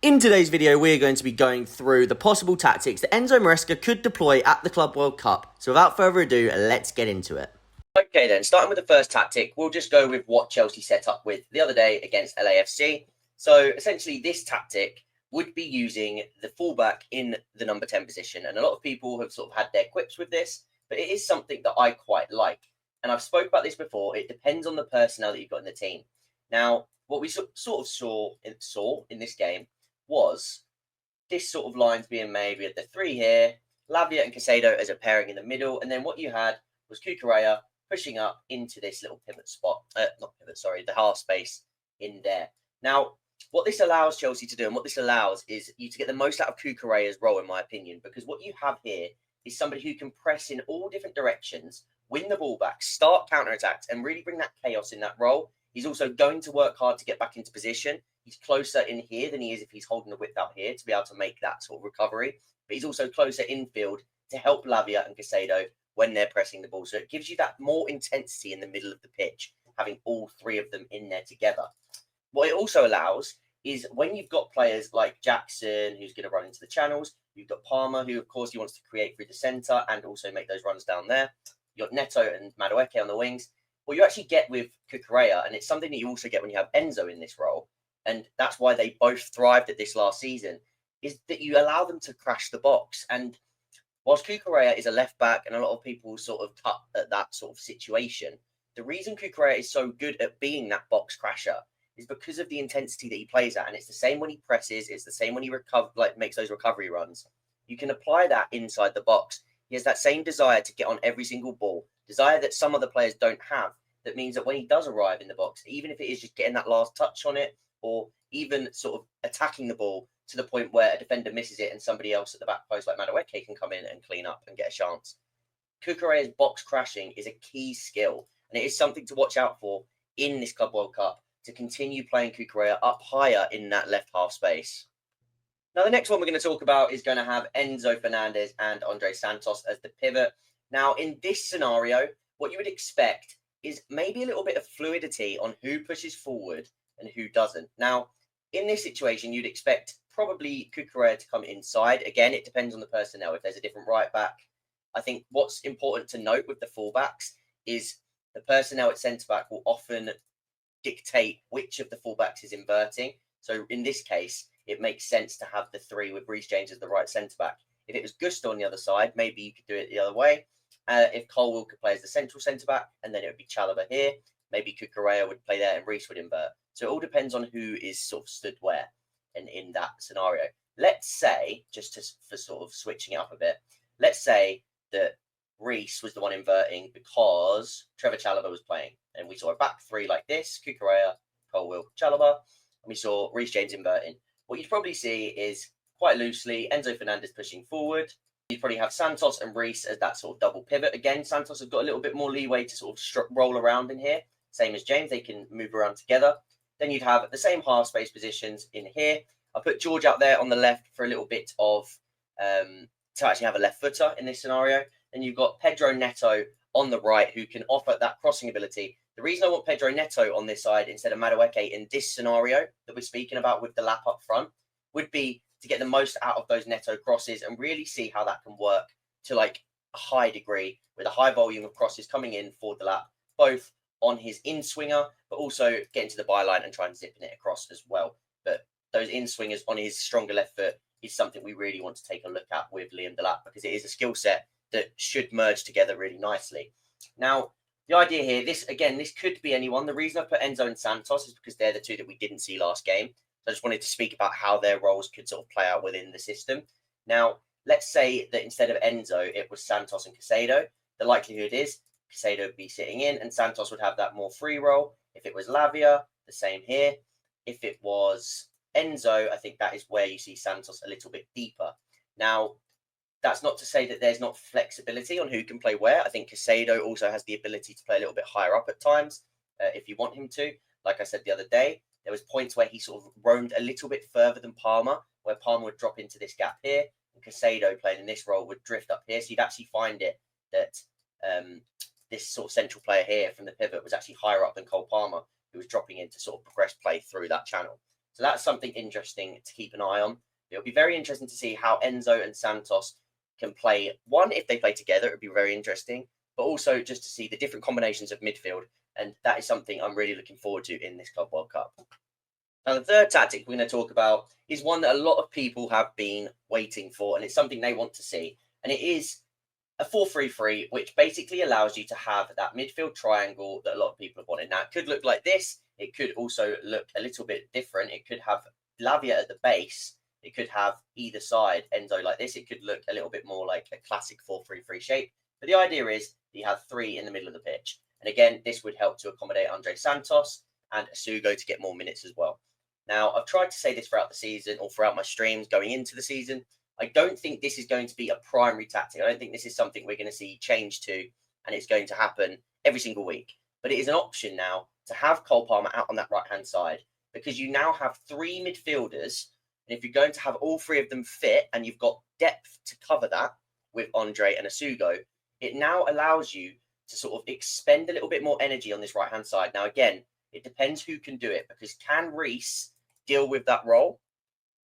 In today's video, we're going to be going through the possible tactics that Enzo Maresca could deploy at the Club World Cup. So without further ado, let's get into it. Okay then, starting with the first tactic, we'll just go with what Chelsea set up with the other day against LAFC. So essentially this tactic would be using the fullback in the number 10 position. And a lot of people have sort of had their quips with this, but it is something that I quite like. And I've spoke about this before, it depends on the personnel that you've got in the team. Now, what we sort of saw in this game was this sort of lines being made. We had the three here, Lavia and Casado as a pairing in the middle, and then what you had was Cucurella pushing up into this little pivot spot, the half space in there. Now, what this allows Chelsea to do, and what this allows is you to get the most out of Cucurella's role, in my opinion, because what you have here is somebody who can press in all different directions, win the ball back, start counter-attacks, and really bring that chaos in that role. He's also going to work hard to get back into position. He's closer in here than he is if he's holding the whip out here to be able to make that sort of recovery. But he's also closer infield to help Lavia and Casado when they're pressing the ball. So it gives you that more intensity in the middle of the pitch, having all three of them in there together. What it also allows is when you've got players like Jackson, who's going to run into the channels, you've got Palmer, who of course he wants to create through the centre and also make those runs down there. You've got Neto and Madueke on the wings. What you actually get with Cucurella, and it's something that you also get when you have Enzo in this role, and that's why they both thrived at this last season, is that you allow them to crash the box. And whilst Cucurella is a left back and a lot of people sort of cut at that sort of situation, the reason Cucurella is so good at being that box crasher is because of the intensity that he plays at. And it's the same when he presses, it's the same when he makes those recovery runs. You can apply that inside the box. He has that same desire to get on every single ball, desire that some other players don't have. That means that when he does arrive in the box, even if it is just getting that last touch on it, or even sort of attacking the ball to the point where a defender misses it and somebody else at the back post like Madueke can come in and clean up and get a chance. Cucurella's box crashing is a key skill, and it is something to watch out for in this Club World Cup to continue playing Cucurella up higher in that left half space. Now, the next one we're going to talk about is going to have Enzo Fernandez and Andre Santos as the pivot. Now, in this scenario, what you would expect is maybe a little bit of fluidity on who pushes forward and who doesn't. Now, in this situation, you'd expect probably Cucurella to come inside. Again, it depends on the personnel. If there's a different right back, I think what's important to note with the fullbacks is the personnel at centre back will often dictate which of the fullbacks is inverting. So in this case, it makes sense to have the three with Reece James as the right centre back. If it was Gusto on the other side, maybe you could do it the other way. If Colwill could play as the central centre back, and then it would be Chalobah here. Maybe Cucurella would play there and Reece would invert. So it all depends on who is sort of stood where and in that scenario. Let's say, for sort of switching it up a bit, let's say that Reece was the one inverting because Trevor Chalobah was playing. And we saw a back three like this, Cucurella, Colwill, Chalobah, and we saw Reece James inverting. What you'd probably see is, quite loosely, Enzo Fernandez pushing forward. You'd probably have Santos and Reece as that sort of double pivot. Again, Santos have got a little bit more leeway to sort of roll around in here. Same as James, they can move around together. Then you'd have the same half space positions in here. I put George out there on the left for a little bit of, to actually have a left footer in this scenario. Then you've got Pedro Neto on the right who can offer that crossing ability. The reason I want Pedro Neto on this side instead of Madueke in this scenario that we're speaking about with the lap up front would be to get the most out of those Neto crosses and really see how that can work to like a high degree with a high volume of crosses coming in for the lap, both on his in-swinger, but also getting to the byline and trying to zip it across as well. But those in-swingers on his stronger left foot is something we really want to take a look at with Liam Delap because it is a skill set that should merge together really nicely. Now, the idea here, this could be anyone. The reason I put Enzo and Santos is because they're the two that we didn't see last game. So I just wanted to speak about how their roles could sort of play out within the system. Now, let's say that instead of Enzo, it was Santos and Casado. The likelihood is Casado would be sitting in and Santos would have that more free role. If it was Lavia, the same here. If it was Enzo, I think that is where you see Santos a little bit deeper. Now, that's not to say that there's not flexibility on who can play where. I think Casado also has the ability to play a little bit higher up at times if you want him to. Like I said the other day, there was points where he sort of roamed a little bit further than Palmer, where Palmer would drop into this gap here, and Casado playing in this role would drift up here. So you'd actually find it that this sort of central player here from the pivot was actually higher up than Cole Palmer, who was dropping in to sort of progress play through that channel. So that's something interesting to keep an eye on. It'll be very interesting to see how Enzo and Santos can play. One, if they play together, it would be very interesting, but also just to see the different combinations of midfield. And that is something I'm really looking forward to in this Club World Cup. Now, the third tactic we're going to talk about is one that a lot of people have been waiting for, and it's something they want to see. And it is a 4-3-3, which basically allows you to have that midfield triangle that a lot of people have wanted. Now, it could look like this. It could also look a little bit different. It could have Lavia at the base. It could have either side Enzo like this. It could look a little bit more like a classic 4-3-3 shape. But the idea is that you have three in the middle of the pitch. And again, this would help to accommodate Andre Santos and Asugo to get more minutes as well. Now, I've tried to say this throughout the season or throughout my streams going into the season. I don't think this is going to be a primary tactic. I don't think this is something we're going to see change to, and it's going to happen every single week. But it is an option now to have Cole Palmer out on that right-hand side, because you now have three midfielders, and if you're going to have all three of them fit and you've got depth to cover that with Andre and Asugo, it now allows you to sort of expend a little bit more energy on this right-hand side. Now, again, it depends who can do it, because can Reece deal with that role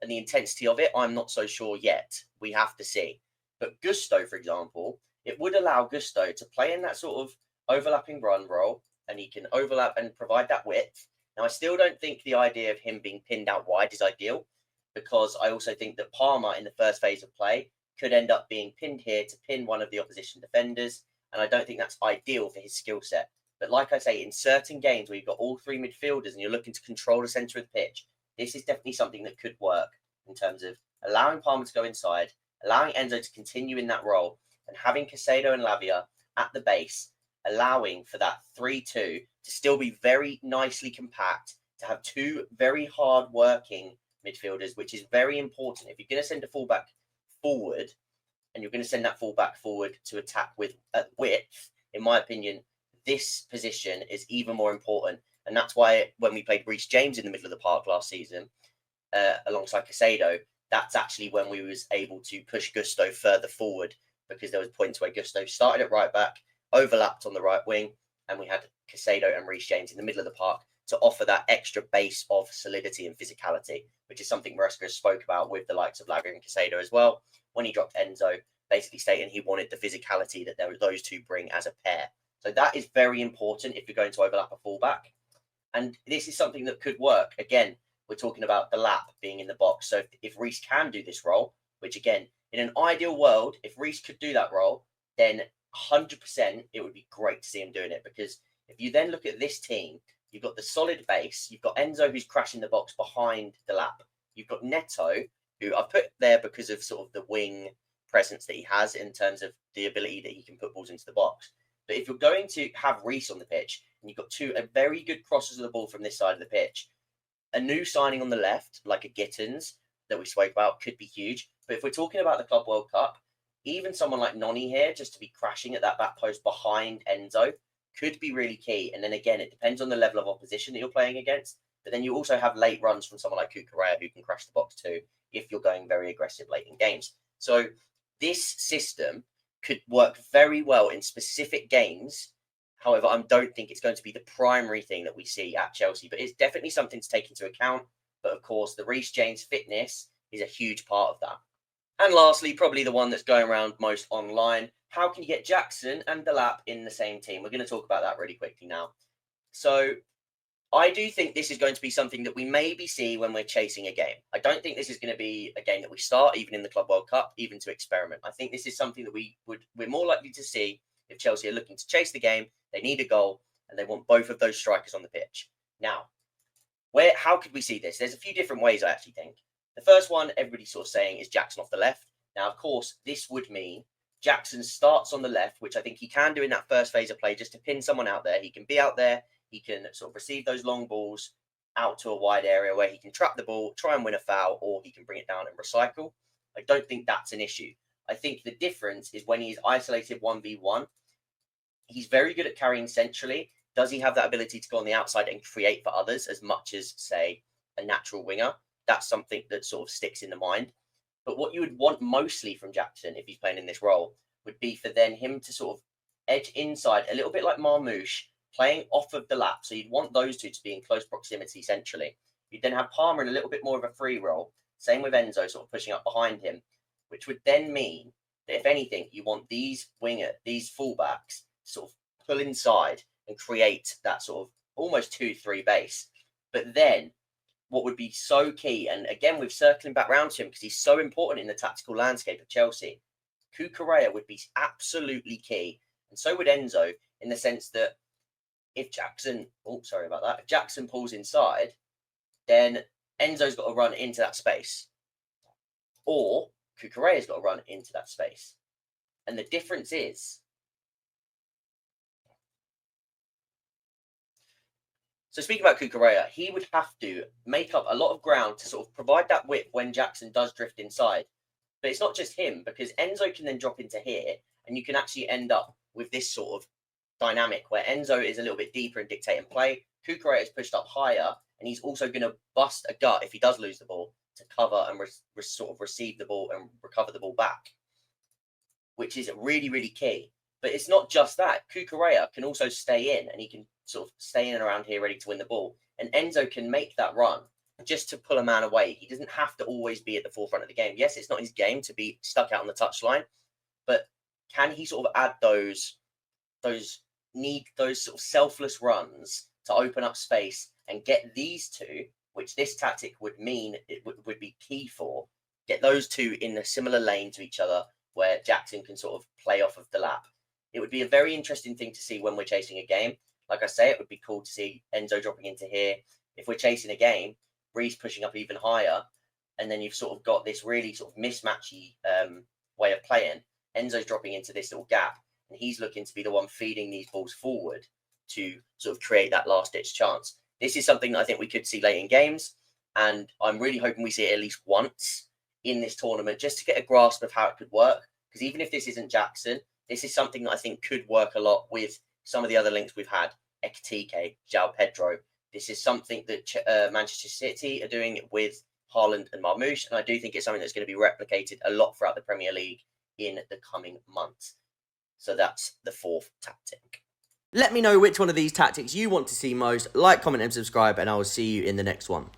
and the intensity of it? I'm not so sure yet. We have to see. But Gusto, for example, it would allow Gusto to play in that sort of overlapping run role, and he can overlap and provide that width. Now, I still don't think the idea of him being pinned out wide is ideal, because I also think that Palmer in the first phase of play could end up being pinned here to pin one of the opposition defenders, and I don't think that's ideal for his skill set. But like I say, in certain games where you've got all three midfielders and you're looking to control the centre of the pitch, this is definitely something that could work in terms of allowing Palmer to go inside, allowing Enzo to continue in that role, and having Caicedo and Lavia at the base, allowing for that 3-2 to still be very nicely compact, to have two very hard-working midfielders, which is very important. If you're going to send a fullback forward, and you're going to send that fullback forward to attack with width, in my opinion, this position is even more important. And that's why when we played Reece James in the middle of the park last season, alongside Caicedo, that's actually when we was able to push Gusto further forward, because there was points where Gusto started at right back, overlapped on the right wing, and we had Caicedo and Reece James in the middle of the park to offer that extra base of solidity and physicality, which is something Maresca spoke about with the likes of Lavia and Caicedo as well, when he dropped Enzo, basically stating he wanted the physicality that those two bring as a pair. So that is very important if you're going to overlap a fullback. And this is something that could work. Again, we're talking about the lap being in the box. So if Reece can do this role, which again, in an ideal world, if Reece could do that role, then 100% it would be great to see him doing it. Because if you then look at this team, you've got the solid base, you've got Enzo who's crashing the box behind the lap. You've got Neto, who I've put there because of sort of the wing presence that he has in terms of the ability that he can put balls into the box. But if you're going to have Reece on the pitch, and you've got two very good crosses of the ball from this side of the pitch, a new signing on the left, like a Gittins that we spoke about, could be huge. But if we're talking about the Club World Cup, even someone like Noni here, just to be crashing at that back post behind Enzo, could be really key. And then again, it depends on the level of opposition that you're playing against. But then you also have late runs from someone like Cucurella who can crash the box too, if you're going very aggressive late in games. So this system could work very well in specific games. However, I don't think it's going to be the primary thing that we see at Chelsea, but it's definitely something to take into account. But of course, the Reece James fitness is a huge part of that. And lastly, probably the one that's going around most online, how can you get Jackson and Delap in the same team? We're going to talk about that really quickly now. So I do think this is going to be something that we maybe see when we're chasing a game. I don't think this is going to be a game that we start, even in the Club World Cup, even to experiment. I think this is something that we're more likely to see if Chelsea are looking to chase the game, they need a goal, and they want both of those strikers on the pitch. Now, how could we see this? There's a few different ways, I actually think. The first one, everybody's sort of saying, is Jackson off the left. Now, of course, this would mean Jackson starts on the left, which I think he can do in that first phase of play, just to pin someone out there. He can be out there. He can sort of receive those long balls out to a wide area where he can trap the ball, try and win a foul, or he can bring it down and recycle. I don't think that's an issue. I think the difference is when he's isolated 1v1, he's very good at carrying centrally. Does he have that ability to go on the outside and create for others as much as, say, a natural winger? That's something that sort of sticks in the mind. But what you would want mostly from Jackson, if he's playing in this role, would be for then him to sort of edge inside, a little bit like Marmoush, playing off of the lap. So you'd want those two to be in close proximity centrally. You'd then have Palmer in a little bit more of a free role. Same with Enzo sort of pushing up behind him, which would then mean that if anything, you want these fullbacks sort of pull inside and create that sort of almost 2-3 base. But then what would be so key, and again, we're circling back round to him because he's so important in the tactical landscape of Chelsea, Cucurella would be absolutely key. And so would Enzo, in the sense that if Jackson pulls inside, then Enzo's got to run into that space. Or Cucurella's got to run into that space. And the difference is, so speaking about Cucurella, he would have to make up a lot of ground to sort of provide that width when Jackson does drift inside. But it's not just him, because Enzo can then drop into here, and you can actually end up with this sort of dynamic where Enzo is a little bit deeper and dictating play. Cucurella is pushed up higher, and he's also going to bust a gut if he does lose the ball to cover and sort of receive the ball and recover the ball back, which is really, really key. But it's not just that. Cucurella can also stay in, and he can sort of stay in and around here ready to win the ball. And Enzo can make that run just to pull a man away. He doesn't have to always be at the forefront of the game. Yes, it's not his game to be stuck out on the touchline, but can he sort of add those sort of selfless runs to open up space and get these two, which this tactic would mean it would be key for, get those two in a similar lane to each other where Jackson can sort of play off of the lap. It would be a very interesting thing to see when we're chasing a game. Like I say, it would be cool to see Enzo dropping into here. If we're chasing a game, Reece pushing up even higher, and then you've sort of got this really sort of mismatchy way of playing. Enzo's dropping into this little gap, and he's looking to be the one feeding these balls forward to sort of create that last-ditch chance. This is something that I think we could see late in games, and I'm really hoping we see it at least once in this tournament just to get a grasp of how it could work. Because even if this isn't Jackson, this is something that I think could work a lot with some of the other links we've had, Ekitike, João Pedro. This is something that Manchester City are doing with Haaland and Marmoush, and I do think it's something that's going to be replicated a lot throughout the Premier League in the coming months. So that's the fourth tactic. Let me know which one of these tactics you want to see most. Like, comment, and subscribe, and I will see you in the next one.